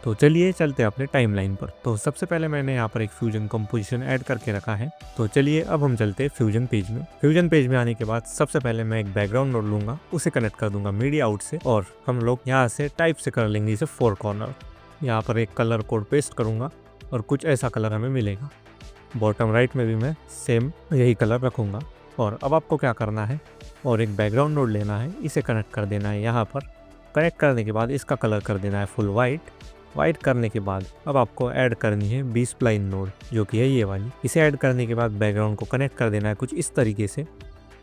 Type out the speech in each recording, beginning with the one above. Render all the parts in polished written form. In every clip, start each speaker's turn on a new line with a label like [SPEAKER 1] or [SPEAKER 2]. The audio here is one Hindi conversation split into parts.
[SPEAKER 1] तो चलिए चलते हैं अपने टाइमलाइन पर। तो सबसे पहले मैंने यहाँ पर एक फ्यूजन कंपोजिशन ऐड करके रखा है। तो चलिए अब हम चलते हैं फ्यूजन पेज में। फ्यूजन पेज में आने के बाद सबसे पहले मैं एक बैकग्राउंड नोड लूंगा, उसे कनेक्ट कर दूंगा मीडिया आउट से, और हम लोग यहाँ से टाइप से कर लेंगे इसे 4 कॉर्नर। यहाँ पर एक कलर कोड पेस्ट करूंगा और कुछ ऐसा कलर हमें मिलेगा। बॉटम राइट में भी मैं सेम यही कलर रखूंगा। और अब आपको क्या करना है, और एक बैकग्राउंड नोड लेना है, इसे कनेक्ट कर देना है यहाँ पर। कनेक्ट करने के बाद इसका कलर कर देना है फुल वाइट करने के बाद अब आपको ऐड करनी है बी स्प्लाइन नोड, जो कि है ये वाली। इसे ऐड करने के बाद बैकग्राउंड को कनेक्ट कर देना है कुछ इस तरीके से,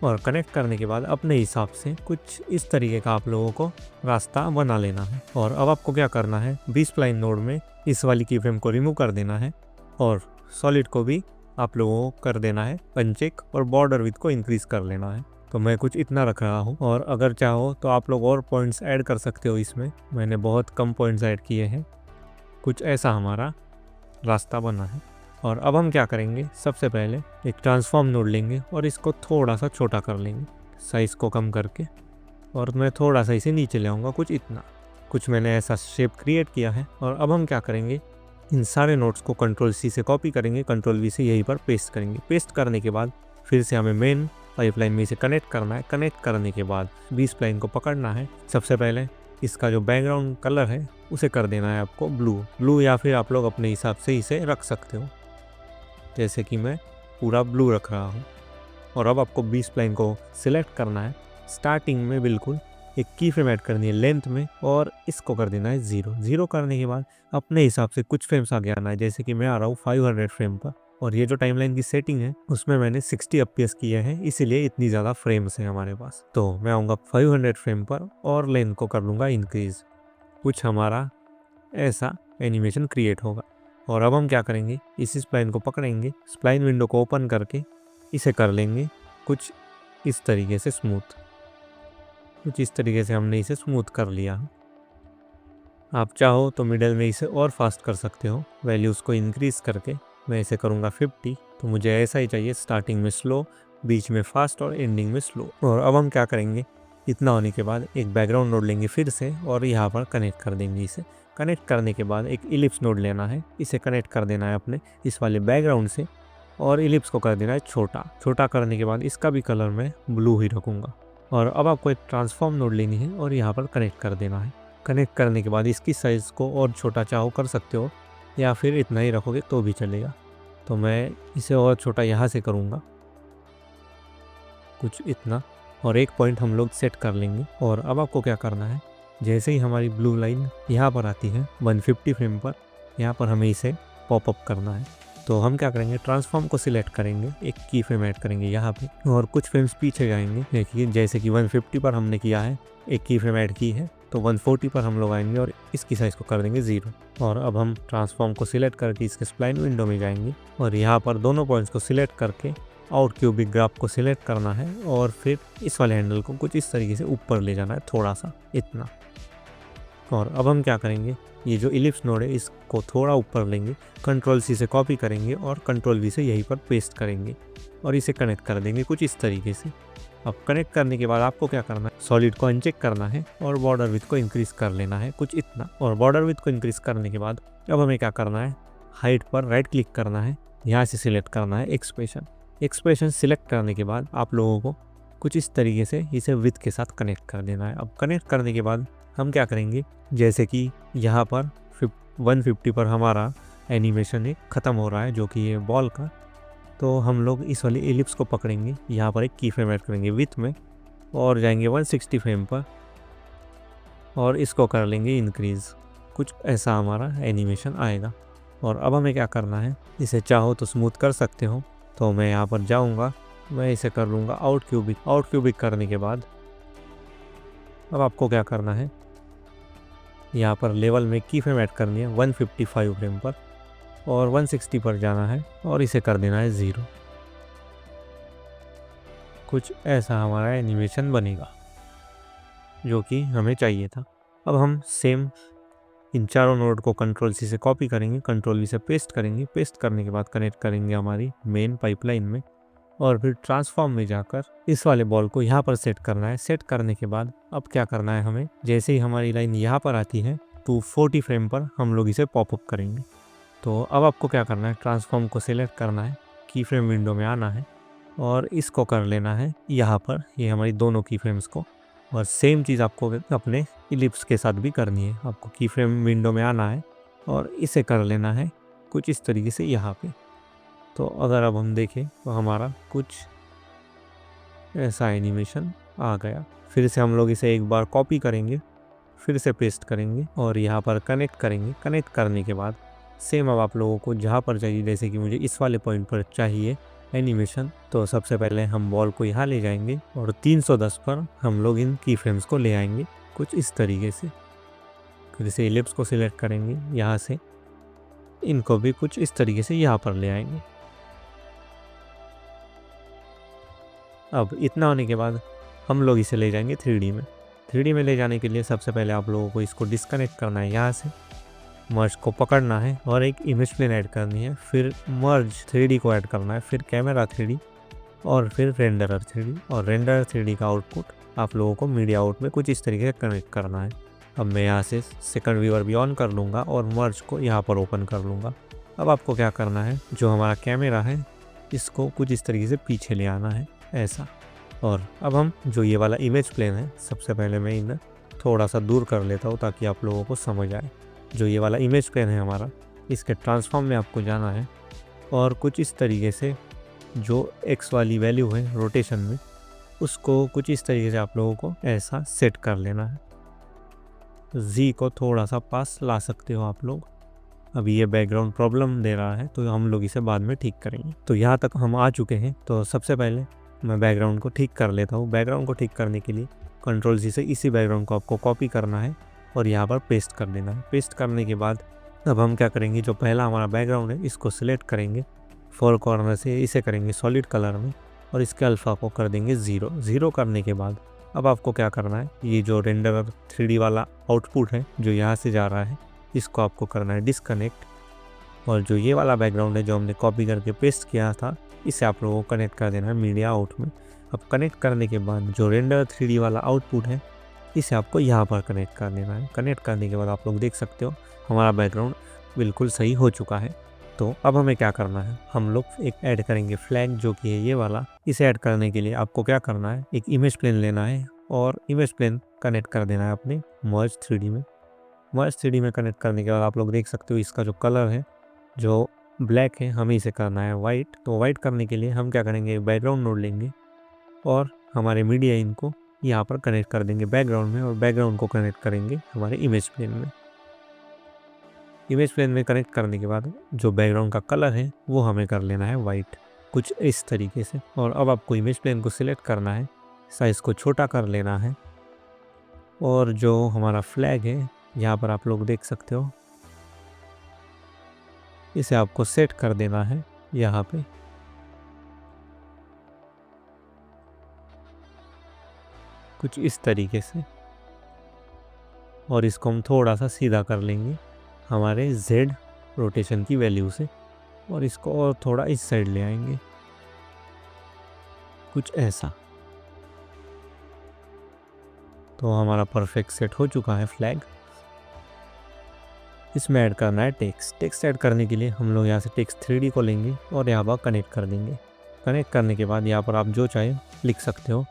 [SPEAKER 1] और कनेक्ट करने के बाद अपने हिसाब से कुछ इस तरीके का आप लोगों को रास्ता बना लेना है। और अब आपको क्या करना है, बी स्प्लाइन नोड में इस वाली की फ्रेम को रिमूव कर देना है, और सॉलिड को भी आप लोगों को कर देना है अनचेक, और बॉर्डर विड्थ को इंक्रीज कर लेना है। तो मैं कुछ इतना रख रहा हूँ, और अगर चाहो तो आप लोग और पॉइंट्स ऐड कर सकते हो इसमें। मैंने बहुत कम पॉइंट्स ऐड किए हैं। कुछ ऐसा हमारा रास्ता बना है। और अब हम क्या करेंगे, सबसे पहले एक ट्रांसफॉर्म नोड लेंगे और इसको थोड़ा सा छोटा कर लेंगे, साइज़ को कम करके, और मैं थोड़ा सा इसे नीचे ले आऊँगा, कुछ इतना। कुछ मैंने ऐसा शेप क्रिएट किया है। और अब हम क्या करेंगे, इन सारे नोट्स को कंट्रोल सी से कॉपी करेंगे, कंट्रोल वी से यहीं पर पेस्ट करेंगे। पेस्ट करने के बाद फिर से हमें मेन पाइपलाइन में इसे कनेक्ट करना है। कनेक्ट करने के बाद बी स्प्लाइन को पकड़ना है। सबसे पहले इसका जो बैकग्राउंड कलर है उसे कर देना है आपको ब्लू, या फिर आप लोग अपने हिसाब से इसे रख सकते हो, जैसे कि मैं पूरा ब्लू रख रहा हूँ। और अब आपको बी स्प्लाइन को सिलेक्ट करना है। स्टार्टिंग में बिल्कुल एक की फ्रेम ऐड करनी है लेंथ में, और इसको कर देना है 0 करने के बाद अपने हिसाब से कुछ फ्रेम्स आगे आना है, जैसे कि मैं आ रहा हूँ 500 फ्रेम पर। और ये जो टाइमलाइन की सेटिंग है उसमें मैंने 60 FPS किया है, इसीलिए इतनी ज़्यादा फ्रेम्स हैं हमारे पास। तो मैं आऊँगा 500 फ्रेम पर और लेंथ को कर लूँगा इंक्रीज। कुछ हमारा ऐसा एनिमेशन क्रिएट होगा। और अब हम क्या करेंगे, इस स्प्लाइन को पकड़ेंगे, स्प्लाइन विंडो को ओपन करके इसे कर लेंगे कुछ इस तरीके से स्मूथ। कुछ इस तरीके से हमने इसे स्मूथ कर लिया। आप चाहो तो मिडल में इसे और फास्ट कर सकते हो, वैल्यूज़ को इंक्रीज करके। मैं इसे करूँगा 50, तो मुझे ऐसा ही चाहिए, स्टार्टिंग में स्लो, बीच में फास्ट और एंडिंग में स्लो। और अब हम क्या करेंगे, इतना होने के बाद एक बैकग्राउंड नोड लेंगे फिर से, और यहाँ पर कनेक्ट कर देंगे इसे। कनेक्ट करने के बाद एक इलिप्स नोड लेना है, इसे कनेक्ट कर देना है अपने इस वाले बैकग्राउंड से, और इलिप्स को कर देना है छोटा करने के बाद इसका भी कलर मैं ब्लू ही रखूँगा। और अब आपको एक ट्रांसफॉर्म नोड लेनी है और यहाँ पर कनेक्ट कर देना है। कनेक्ट करने के बाद इसकी साइज़ को और छोटा चाहो कर सकते हो, या फिर इतना ही रखोगे तो भी चलेगा। तो मैं इसे और छोटा यहाँ से करूँगा, कुछ इतना। और एक पॉइंट हम लोग सेट कर लेंगे। और अब आपको क्या करना है, जैसे ही हमारी ब्लू लाइन यहाँ पर आती है 150 फ्रेम पर, यहाँ पर हमें इसे पॉपअप करना है। तो हम क्या करेंगे, ट्रांसफॉर्म को सिलेक्ट करेंगे, एक की फ्रेम ऐड करेंगे यहाँ पे, और कुछ फ्रेम्स पीछे जाएंगे। देखिए जैसे कि 150 पर हमने किया है, एक की फ्रेम ऐड की है, तो 140 पर हम लोग आएंगे और इसकी साइज़ को कर देंगे 0। और अब हम ट्रांसफॉर्म को सिलेक्ट करके इसके स्प्लाइन विंडो में जाएंगे, और यहाँ पर दोनों पॉइंट्स को सिलेक्ट करके आउट क्यूबिक ग्राफ को सिलेक्ट करना है, और फिर इस वाले हैंडल को कुछ इस तरीके से ऊपर ले जाना है, थोड़ा सा इतना। और अब हम क्या करेंगे, ये जो इलिप्स नोड है इसको थोड़ा ऊपर लेंगे, कंट्रोल सी से कॉपी करेंगे और कंट्रोल वी से यहीं पर पेस्ट करेंगे, और इसे कनेक्ट कर देंगे कुछ इस तरीके से। अब कनेक्ट करने के बाद आपको क्या करना है, सॉलिड को अनचेक करना है और बॉर्डर विड्थ को इंक्रीज कर लेना है, कुछ इतना। और बॉर्डर विड्थ को इंक्रीज करने के बाद अब हमें क्या करना है, हाइट पर राइट क्लिक करना है, यहाँ से सिलेक्ट करना है एक्सप्रेशन सिलेक्ट करने के बाद आप लोगों को कुछ इस तरीके से इसे विड्थ के साथ कनेक्ट कर देना है। अब कनेक्ट करने के बाद हम क्या करेंगे, जैसे कि यहाँ पर 150 पर हमारा एनिमेशन एक ख़त्म हो रहा है, जो कि ये बॉल का, तो हम लोग इस वाली एलिप्स को पकड़ेंगे, यहाँ पर एक की फ्रेम ऐड करेंगे विथ में, और जाएंगे 160 फ्रेम पर, और इसको कर लेंगे इंक्रीज़। कुछ ऐसा हमारा एनिमेशन आएगा। और अब हमें क्या करना है, इसे चाहो तो स्मूथ कर सकते हो, तो मैं यहाँ पर जाऊँगा, मैं इसे कर लूँगा आउट क्यूबिक करने के बाद अब आपको क्या करना है, यहाँ पर लेवल में की फ्रेम ऐड करनी है 155 फ्रेम पर, और 160 पर जाना है और इसे कर देना है 0। कुछ ऐसा हमारा एनिमेशन बनेगा जो कि हमें चाहिए था। अब हम सेम इन चारों नोड को कंट्रोल सी से कॉपी करेंगे, कंट्रोल वी से पेस्ट करेंगे। पेस्ट करने के बाद कनेक्ट करेंगे हमारी मेन पाइपलाइन में, और फिर ट्रांसफॉर्म में जाकर इस वाले बॉल को यहाँ पर सेट करना है। सेट करने के बाद अब क्या करना है हमें, जैसे ही हमारी लाइन यहाँ पर आती है टू 40 फ्रेम पर हम लोग इसे पॉपअप करेंगे। तो अब आपको क्या करना है, ट्रांसफॉर्म को सिलेक्ट करना है, की फ्रेम विंडो में आना है और इसको कर लेना है यहाँ पर, ये हमारी दोनों की फ्रेम्स को। और सेम चीज़ आपको अपने इलिप्स के साथ भी करनी है। आपको की फ्रेम विंडो में आना है और इसे कर लेना है कुछ इस तरीके से यहाँ पे। तो अगर अब हम देखें तो हमारा कुछ ऐसा एनिमेशन आ गया। फिर से हम लोग इसे एक बार कॉपी करेंगे, फिर से पेस्ट करेंगे और यहाँ पर कनेक्ट करेंगे। कनेक्ट करने के बाद सेम अब आप लोगों को जहाँ पर चाहिए, जैसे कि मुझे इस वाले पॉइंट पर चाहिए एनिमेशन, तो सबसे पहले हम बॉल को यहाँ ले जाएंगे और 310 पर हम लोग इन की फ्रेम्स को ले आएंगे कुछ इस तरीके से। फिर से इलिप्स को सिलेक्ट करेंगे, यहाँ से इनको भी कुछ इस तरीके से यहाँ पर ले आएंगे। अब इतना होने के बाद हम लोग इसे ले जाएंगे 3D में। 3D में ले जाने के लिए सबसे पहले आप लोगों को इसको डिस्कनेक्ट करना है, यहाँ से मर्ज को पकड़ना है और एक इमेज प्लेन ऐड करनी है, फिर मर्ज 3D को ऐड करना है, फिर कैमरा 3D और फिर रेंडरर 3D। और रेंडरर 3D का आउटपुट आप लोगों को मीडिया आउट में कुछ इस तरीके से कनेक्ट करना है। अब मैं यहाँ से सेकंड व्यूअर भी ऑन कर लूँगा और मर्ज को यहाँ पर ओपन कर लूँगा। अब आपको क्या करना है, जो हमारा कैमरा है इसको कुछ इस तरीके से पीछे ले आना है ऐसा। और अब हम जो ये वाला इमेज प्लेन है, सबसे पहले मैं इन्हें थोड़ा सा दूर कर लेता हूँ ताकि आप लोगों को समझ आए। जो ये वाला इमेज प्लेन है हमारा, इसके ट्रांसफॉर्म में आपको जाना है और कुछ इस तरीके से जो x वाली वैल्यू है रोटेशन में, उसको कुछ इस तरीके से आप लोगों को ऐसा सेट कर लेना है। z को थोड़ा सा पास ला सकते हो आप लोग। अभी ये बैकग्राउंड प्रॉब्लम दे रहा है तो हम लोग इसे बाद में ठीक करेंगे। तो यहाँ तक हम आ चुके हैं, तो सबसे पहले मैं बैकग्राउंड को ठीक कर लेता हूँ। बैकग्राउंड को ठीक करने के लिए कंट्रोल C से इसी बैकग्राउंड को आपको कॉपी करना है और यहाँ पर पेस्ट कर देना है। पेस्ट करने के बाद अब हम क्या करेंगे, जो पहला हमारा बैकग्राउंड है इसको सिलेक्ट करेंगे, फोर कॉर्नर से इसे करेंगे सॉलिड कलर में और इसके अल्फ़ा को कर देंगे 0। 0 करने के बाद अब आपको क्या करना है, ये जो रेंडरर 3D वाला आउटपुट है जो यहाँ से जा रहा है, इसको आपको करना है डिस्कनेक्ट। और जो ये वाला बैकग्राउंड है जो हमने कॉपी करके पेस्ट किया था, इसे आप लोगों को कनेक्ट कर देना है मीडिया आउट में। अब कनेक्ट करने के बाद जो रेंडर 3D वाला आउटपुट है, इसे आपको यहाँ पर कनेक्ट कर देना है। कनेक्ट करने के बाद आप लोग देख सकते हो हमारा बैकग्राउंड बिल्कुल सही हो चुका है। तो अब हमें क्या करना है, हम लोग एक ऐड करेंगे फ्लैग जो कि है ये वाला। इसे ऐड करने के लिए आपको क्या करना है, एक इमेज प्लेन लेना है और इमेज प्लेन कनेक्ट कर देना है अपने मर्ज 3D में। मर्ज 3D में कनेक्ट करने के बाद आप लोग देख सकते हो इसका जो कलर है जो ब्लैक है, हमें इसे करना है वाइट। तो वाइट करने के लिए हम क्या करेंगे, बैकग्राउंड नोड लेंगे और हमारे मीडिया इनको यहाँ पर कनेक्ट कर देंगे बैकग्राउंड में और बैकग्राउंड को कनेक्ट करेंगे हमारे इमेज प्लेन में। इमेज प्लेन में कनेक्ट करने के बाद जो बैकग्राउंड का कलर है वो हमें कर लेना है वाइट, कुछ इस तरीके से। और अब आपको इमेज प्लेन को सिलेक्ट करना है, साइज़ को छोटा कर लेना है और जो हमारा फ्लैग है यहाँ पर आप लोग देख सकते हो, इसे आपको सेट कर देना है यहाँ पे। कुछ इस तरीके से और इसको हम थोड़ा सा सीधा कर लेंगे हमारे Z रोटेशन की वैल्यू से और इसको और थोड़ा इस साइड ले आएंगे कुछ ऐसा। तो हमारा परफेक्ट सेट हो चुका है फ्लैग। इसमें ऐड करना है टेक्स्ट। टेक्स्ट ऐड करने के लिए हम लोग यहाँ से टेक्स्ट 3D को लेंगे और यहाँ पर कनेक्ट कर देंगे। कनेक्ट करने के बाद यहाँ पर आप जो चाहे लिख सकते हो।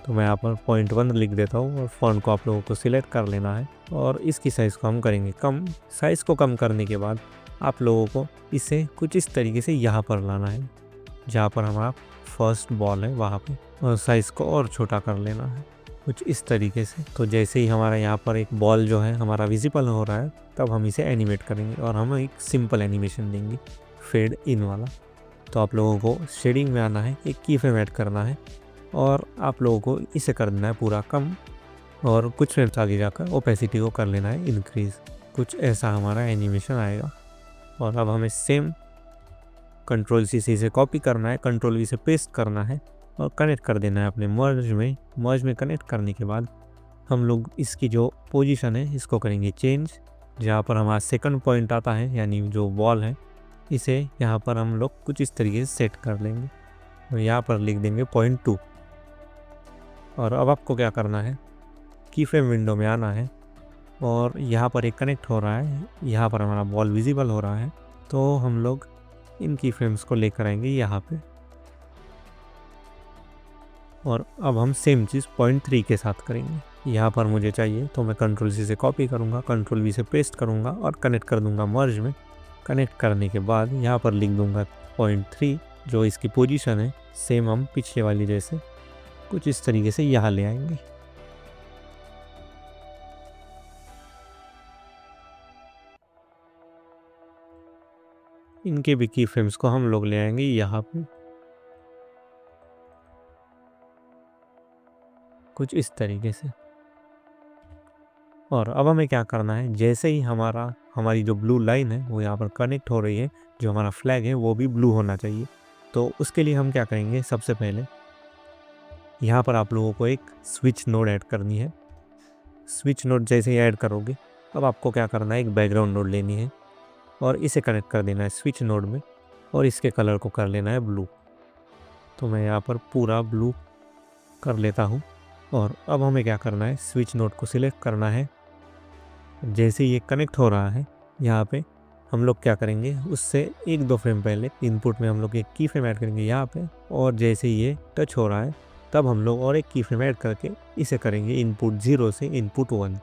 [SPEAKER 1] तो मैं यहाँ पर .1 लिख देता हूँ और फॉन्ट को आप लोगों को सिलेक्ट कर लेना है और इसकी साइज़ को हम करेंगे कम। साइज़ को कम करने के बाद आप लोगों को इसे कुछ इस तरीके से यहाँ पर लाना है जहाँ पर हमारा फर्स्ट बॉल है वहाँ पे, और साइज़ को और छोटा कर लेना है कुछ इस तरीके से। तो जैसे ही हमारा यहाँ पर एक बॉल जो है हमारा विजिबल हो रहा है, तब हम इसे एनिमेट करेंगे और हम एक सिंपल एनिमेशन देंगे फेड इन वाला। तो आप लोगों को शेडिंग में आना है, एक की फ्रेम ऐड करना है और आप लोगों को इसे कर देना है पूरा कम और कुछ फ्रेम्स आगे जाकर ओपेसिटी को कर लेना है इंक्रीज़। कुछ ऐसा हमारा एनिमेशन आएगा। और अब हमें सेम कंट्रोल C से इसे कॉपी करना है, कंट्रोल V से पेस्ट करना है और कनेक्ट कर देना है अपने मर्ज में। मर्ज में कनेक्ट करने के बाद हम लोग इसकी जो पोजीशन है इसको करेंगे चेंज। जहाँ पर हमारा सेकंड पॉइंट आता है यानी जो बॉल है, इसे यहाँ पर हम लोग कुछ इस तरीके से सेट कर लेंगे और यहाँ पर लिख देंगे .2। और अब आपको क्या करना है, की फ्रेम विंडो में आना है और यहाँ पर एक कनेक्ट हो रहा है, यहाँ पर हमारा बॉल विजिबल हो रहा है। तो हम लोग इन की फ्रेम्स को लेकर आएंगे यहाँ पे, और अब हम सेम चीज़ पॉइंट 3 के साथ करेंगे। यहाँ पर मुझे चाहिए तो मैं कंट्रोल सी से कॉपी करूँगा, कंट्रोल वी से पेस्ट करूँगा और कनेक्ट कर दूँगा मर्ज में। कनेक्ट करने के बाद यहाँ पर लिख दूँगा पॉइंट 3, जो इसकी पोजीशन है सेम हम पिछले वाली जैसे कुछ इस तरीके से यहाँ ले आएंगे। इनके भी की फ्रेम्स को हम लोग ले आएंगे यहाँ पे कुछ इस तरीके से। और अब हमें क्या करना है, जैसे ही हमारी जो ब्लू लाइन है वो यहाँ पर कनेक्ट हो रही है, जो हमारा फ्लैग है वो भी ब्लू होना चाहिए। तो उसके लिए हम क्या करेंगे, सबसे पहले यहाँ पर आप लोगों को एक स्विच नोड ऐड करनी है। स्विच नोड जैसे ही ऐड करोगे, अब आपको क्या करना है, एक बैकग्राउंड नोड लेनी है और इसे कनेक्ट कर देना है स्विच नोड में, और इसके कलर को कर लेना है ब्लू। तो मैं यहाँ पर पूरा ब्लू कर लेता हूँ। और अब हमें क्या करना है, स्विच नोड को सिलेक्ट करना है। जैसे ये कनेक्ट हो रहा है यहाँ पे, हम लोग क्या करेंगे, उससे 1-2 फ्रेम पहले इनपुट में हम लोग एक की फ्रेम ऐड करेंगे यहाँ पे, और जैसे ये टच हो रहा है तब हम लोग और एक की फ्रेम ऐड करके इसे करेंगे इनपुट 0 से इनपुट 1।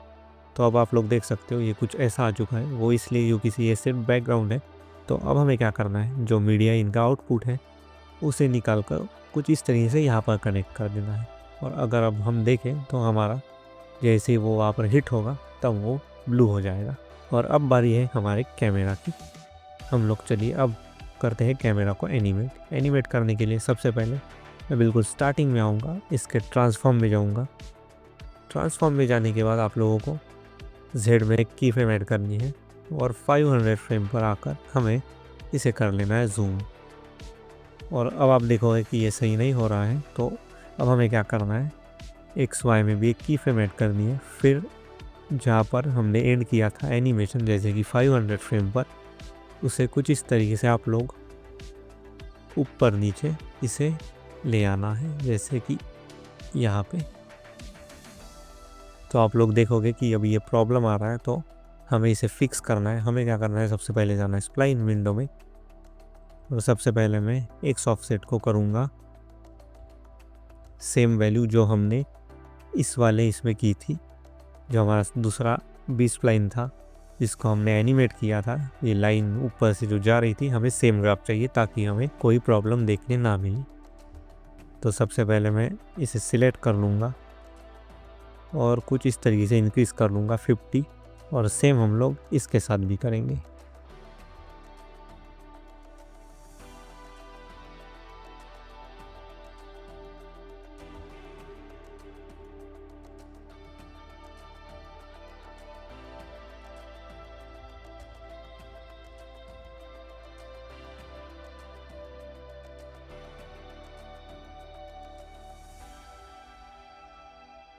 [SPEAKER 1] तो अब आप लोग देख सकते हो ये कुछ ऐसा आ चुका है, वो इसलिए क्योंकि ये सिर्फ बैकग्राउंड है। तो अब हमें क्या करना है, जो मीडिया इनका आउटपुट है उसे निकाल कर कुछ इस तरीके से यहाँ पर कनेक्ट कर देना है। और अगर अब हम देखें तो हमारा जैसे ही वो वहाँ पर हिट होगा तब वो ब्लू हो जाएगा। और अब बारी है हमारे कैमरा की। हम लोग चलिए अब करते हैं कैमरा को एनिमेट। एनिमेट करने के लिए सबसे पहले मैं बिल्कुल स्टार्टिंग में आऊँगा, इसके ट्रांसफॉर्म में जाऊँगा। ट्रांसफॉर्म में जाने के बाद आप लोगों को Z में एक की फ्रेम ऐड करनी है और 500 फ्रेम पर आकर हमें इसे कर लेना है जूम। और अब आप देखोगे कि ये सही नहीं हो रहा है, तो अब हमें क्या करना है, XY में भी एक की फ्रेम ऐड करनी है। फिर जहाँ पर हमने एंड किया था एनिमेशन, जैसे कि 500 फ्रेम पर, उसे कुछ इस तरीके से आप लोग ऊपर नीचे इसे ले आना है, जैसे कि यहाँ पे। तो आप लोग देखोगे कि अभी ये प्रॉब्लम आ रहा है, तो हमें इसे फिक्स करना है। हमें क्या करना है, सबसे पहले जाना है स्प्लाइन विंडो में, और सबसे पहले मैं एक ऑफसेट को करूँगा सेम वैल्यू जो हमने इस वाले इसमें की थी, जो हमारा दूसरा बी स्प्लाइन था जिसको हमने एनिमेट किया था। ये लाइन ऊपर से जो जा रही थी, हमें सेम ग्राफ चाहिए ताकि हमें कोई प्रॉब्लम देखने ना मिले। तो सबसे पहले मैं इसे सिलेक्ट कर लूँगा और कुछ इस तरीके से इंक्रीज़ कर लूँगा 50, और सेम हम लोग इसके साथ भी करेंगे।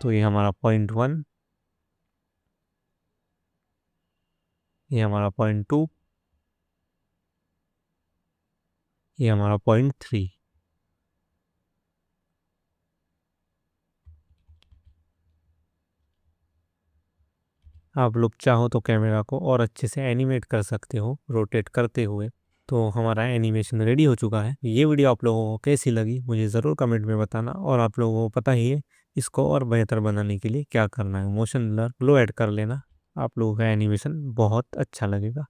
[SPEAKER 1] तो ये हमारा पॉइंट 1, ये हमारा पॉइंट 2, ये हमारा पॉइंट 3। आप लोग चाहो तो कैमरा को और अच्छे से एनिमेट कर सकते हो रोटेट करते हुए। तो हमारा एनिमेशन रेडी हो चुका है। ये वीडियो आप लोगों को कैसी लगी मुझे ज़रूर कमेंट में बताना, और आप लोगों को पता ही है इसको और बेहतर बनाने के लिए क्या करना है। मोशन ब्लर ग्लो ऐड कर लेना, आप लोगों का एनिमेशन बहुत अच्छा लगेगा।